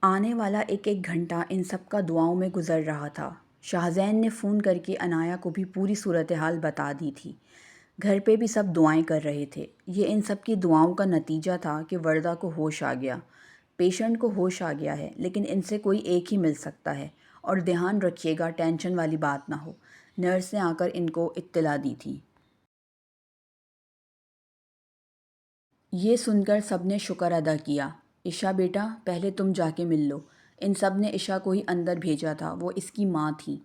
آنے والا ایک ایک گھنٹہ ان سب کا دعاؤں میں گزر رہا تھا۔ شاہزین نے فون کر کے عنایا کو بھی پوری صورتحال بتا دی تھی۔ گھر پہ بھی سب دعائیں کر رہے تھے۔ یہ ان سب کی دعاؤں کا نتیجہ تھا کہ وردہ کو ہوش آ گیا۔ پیشنٹ کو ہوش آ گیا ہے، لیکن ان سے کوئی ایک ہی مل سکتا ہے، اور دھیان رکھیے گا ٹینشن والی بات نہ ہو۔ نرس نے آ کر ان کو اطلاع دی تھی۔ یہ سن کر سب نے شکر ادا کیا۔ عشا بیٹا، پہلے تم جا کے مل لو۔ ان سب نے عشا کو ہی اندر بھیجا تھا، وہ اس کی ماں تھیں۔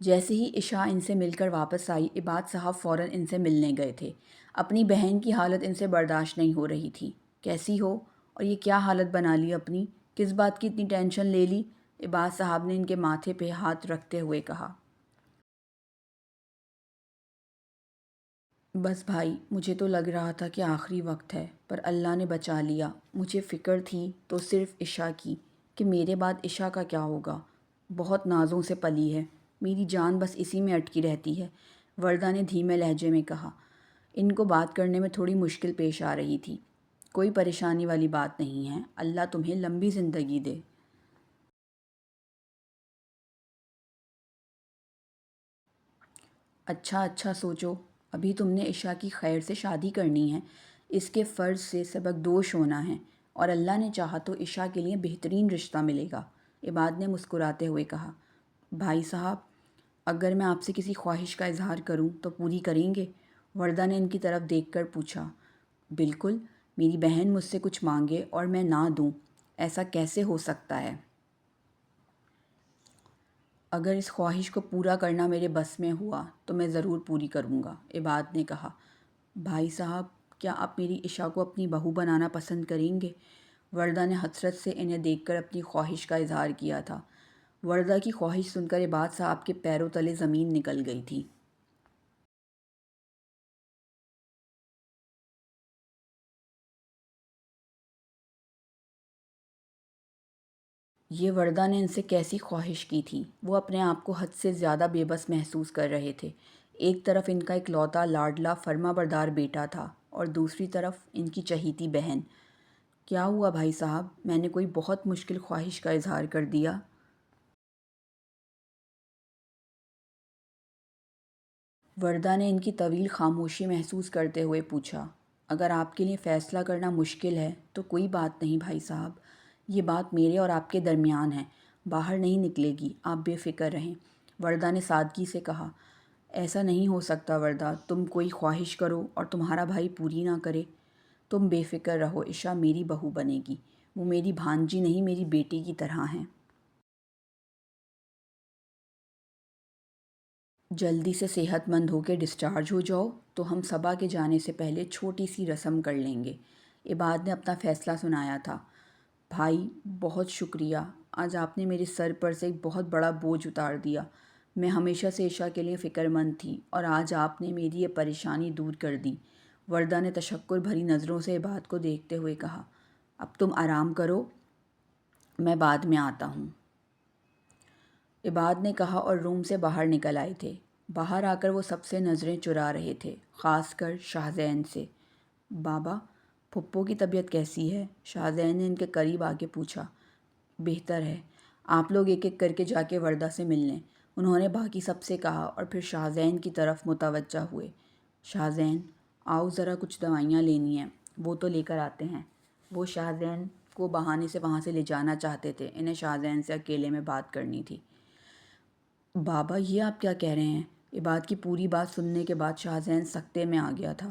جیسے ہی عشا ان سے مل کر واپس آئی، عباد صاحب فوراً ان سے ملنے گئے تھے۔ اپنی بہن کی حالت ان سے برداشت نہیں ہو رہی تھی۔ کیسی ہو؟ اور یہ کیا حالت بنا لی اپنی؟ کس بات کی اتنی ٹینشن لے لی؟ عباد صاحب نے ان کے ماتھے پہ ہاتھ رکھتے ہوئے کہا۔ بس بھائی، مجھے تو لگ رہا تھا کہ آخری وقت ہے، پر اللہ نے بچا لیا۔ مجھے فکر تھی تو صرف عشا کی، کہ میرے بعد عشا کا کیا ہوگا۔ بہت نازوں سے پلی ہے، میری جان بس اسی میں اٹکی رہتی ہے، وردہ نے دھیمے لہجے میں کہا۔ ان کو بات کرنے میں تھوڑی مشکل پیش آ رہی تھی۔ کوئی پریشانی والی بات نہیں ہے، اللہ تمہیں لمبی زندگی دے۔ اچھا اچھا سوچو، ابھی تم نے عشا کی خیر سے شادی کرنی ہے، اس کے فرض سے سبکدوش ہونا ہے، اور اللہ نے چاہا تو عشا کے لیے بہترین رشتہ ملے گا۔ عباد نے مسکراتے ہوئے کہا۔ بھائی صاحب، اگر میں آپ سے کسی خواہش کا اظہار کروں تو پوری کریں گے؟ وردہ نے ان کی طرف دیکھ کر پوچھا۔ بالکل، میری بہن مجھ سے کچھ مانگے اور میں نہ دوں، ایسا کیسے ہو سکتا ہے؟ اگر اس خواہش کو پورا کرنا میرے بس میں ہوا تو میں ضرور پوری کروں گا، عباد نے کہا۔ بھائی صاحب، کیا آپ میری عشا کو اپنی بہو بنانا پسند کریں گے؟ وردہ نے حسرت سے انہیں دیکھ کر اپنی خواہش کا اظہار کیا تھا۔ وردہ کی خواہش سن کر عباد صاحب کے پیروں تلے زمین نکل گئی تھی۔ یہ وردہ نے ان سے کیسی خواہش کی تھی؟ وہ اپنے آپ کو حد سے زیادہ بے بس محسوس کر رہے تھے۔ ایک طرف ان کا اکلوتا لاڈلا فرما بردار بیٹا تھا، اور دوسری طرف ان کی چہیتی بہن۔ کیا ہوا بھائی صاحب؟ میں نے کوئی بہت مشکل خواہش کا اظہار کر دیا؟ وردہ نے ان کی طویل خاموشی محسوس کرتے ہوئے پوچھا۔ اگر آپ کے لیے فیصلہ کرنا مشکل ہے تو کوئی بات نہیں بھائی صاحب، یہ بات میرے اور آپ کے درمیان ہے، باہر نہیں نکلے گی، آپ بے فکر رہیں، وردہ نے سادگی سے کہا۔ ایسا نہیں ہو سکتا وردہ، تم کوئی خواہش کرو اور تمہارا بھائی پوری نہ کرے۔ تم بے فکر رہو، عشا میری بہو بنے گی، وہ میری بھانجی نہیں، میری بیٹی کی طرح ہیں۔ جلدی سے صحت مند ہو کے ڈسچارج ہو جاؤ تو ہم صبا کے جانے سے پہلے چھوٹی سی رسم کر لیں گے۔ عباد نے اپنا فیصلہ سنایا تھا۔ بھائی، بہت شکریہ، آج آپ نے میرے سر پر سے ایک بہت بڑا بوجھ اتار دیا۔ میں ہمیشہ سے عشا کے لیے فکر مند تھی، اور آج آپ نے میری یہ پریشانی دور کر دی۔ وردہ نے تشکر بھری نظروں سے عباد کو دیکھتے ہوئے کہا۔ اب تم آرام کرو، میں بعد میں آتا ہوں، عباد نے کہا، اور روم سے باہر نکل آئے تھے۔ باہر آ کر وہ سب سے نظریں چرا رہے تھے، خاص کر شاہزین سے۔ بابا، پھپھو کی طبیعت کیسی ہے؟ شاہزین نے ان کے قریب آ کے پوچھا۔ بہتر ہے، آپ لوگ ایک ایک کر کے جا کے وردہ سے مل لیں، انہوں نے باقی سب سے کہا، اور پھر شاہزین کی طرف متوجہ ہوئے۔ شاہزین، آؤ ذرا کچھ دوائیاں لینی ہیں، وہ تو لے کر آتے ہیں۔ وہ شاہزین کو بہانے سے وہاں سے لے جانا چاہتے تھے، انہیں شاہزین سے اکیلے میں بات کرنی تھی۔ بابا، یہ آپ کیا کہہ رہے ہیں؟ عباد کی پوری بات سننے کے بعد شاہزین سکتے میں آ گیا تھا۔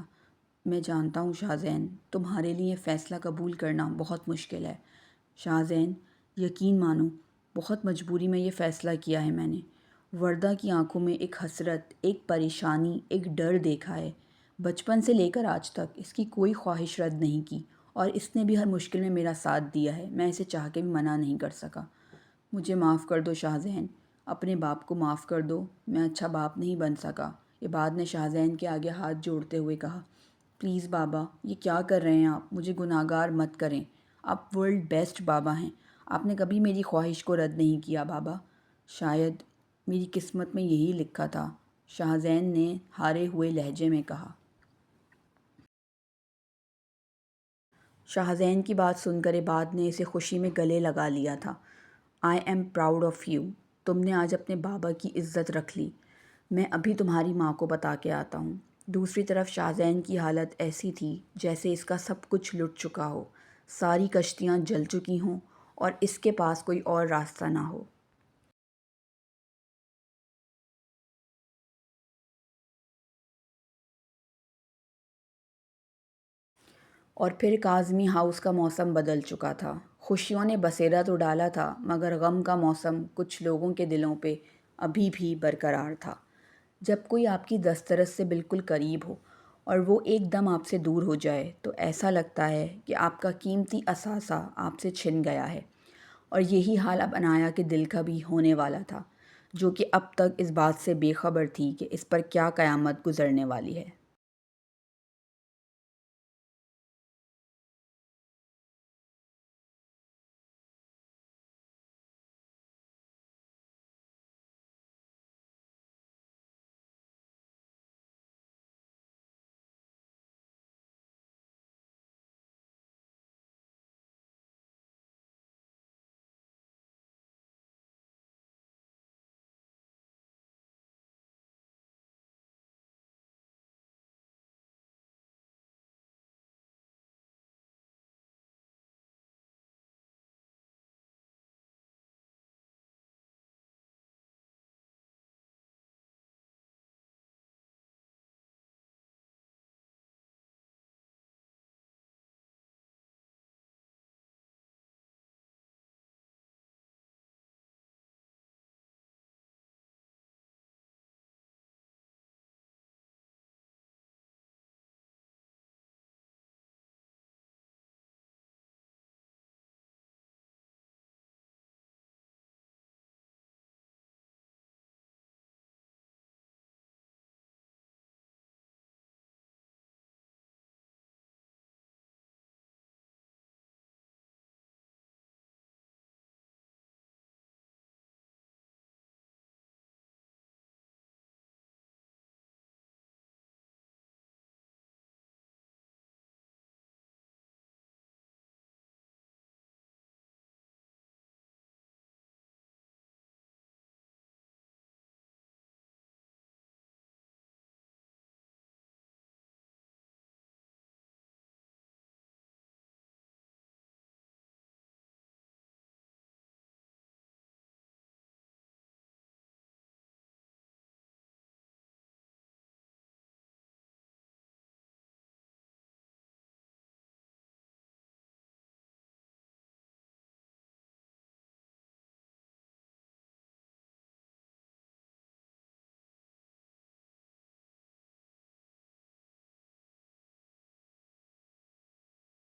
میں جانتا ہوں شاہزین، تمہارے لیے فیصلہ قبول کرنا بہت مشکل ہے۔ شاہزین، یقین مانو، بہت مجبوری میں یہ فیصلہ کیا ہے میں نے۔ وردہ کی آنکھوں میں ایک حسرت، ایک پریشانی، ایک ڈر دیکھا ہے۔ بچپن سے لے کر آج تک اس کی کوئی خواہش رد نہیں کی، اور اس نے بھی ہر مشکل میں میرا ساتھ دیا ہے، میں اسے چاہ کے بھی منع نہیں کر سکا۔ مجھے معاف کر دو شاہزین، اپنے باپ کو معاف کر دو، میں اچھا باپ نہیں بن سکا۔ عباد نے شاہزین کے آگے ہاتھ جوڑتے ہوئے کہا۔ پلیز بابا، یہ کیا کر رہے ہیں آپ؟ مجھے گناہگار مت کریں، آپ ورلڈ بیسٹ بابا ہیں، آپ نے کبھی میری خواہش کو رد نہیں کیا بابا۔ شاید میری قسمت میں یہی لکھا تھا، شاہزین نے ہارے ہوئے لہجے میں کہا۔ شاہزین کی بات سن کر عباد نے اسے خوشی میں گلے لگا لیا تھا۔ I am proud of you, تم نے آج اپنے بابا کی عزت رکھ لی۔ میں ابھی تمہاری ماں کو بتا کے آتا ہوں۔ دوسری طرف شاہزین کی حالت ایسی تھی جیسے اس کا سب کچھ لٹ چکا ہو، ساری کشتیاں جل چکی ہوں اور اس کے پاس کوئی اور راستہ نہ ہو۔ اور پھر کاظمی ہاؤس کا موسم بدل چکا تھا۔ خوشیوں نے بسیرا تو ڈالا تھا مگر غم کا موسم کچھ لوگوں کے دلوں پہ ابھی بھی برقرار تھا۔ جب کوئی آپ کی دسترس سے بالکل قریب ہو اور وہ ایک دم آپ سے دور ہو جائے تو ایسا لگتا ہے کہ آپ کا قیمتی اثاثہ آپ سے چھن گیا ہے۔ اور یہی حال اب عنایا کے دل کا بھی ہونے والا تھا، جو کہ اب تک اس بات سے بے خبر تھی کہ اس پر کیا قیامت گزرنے والی ہے۔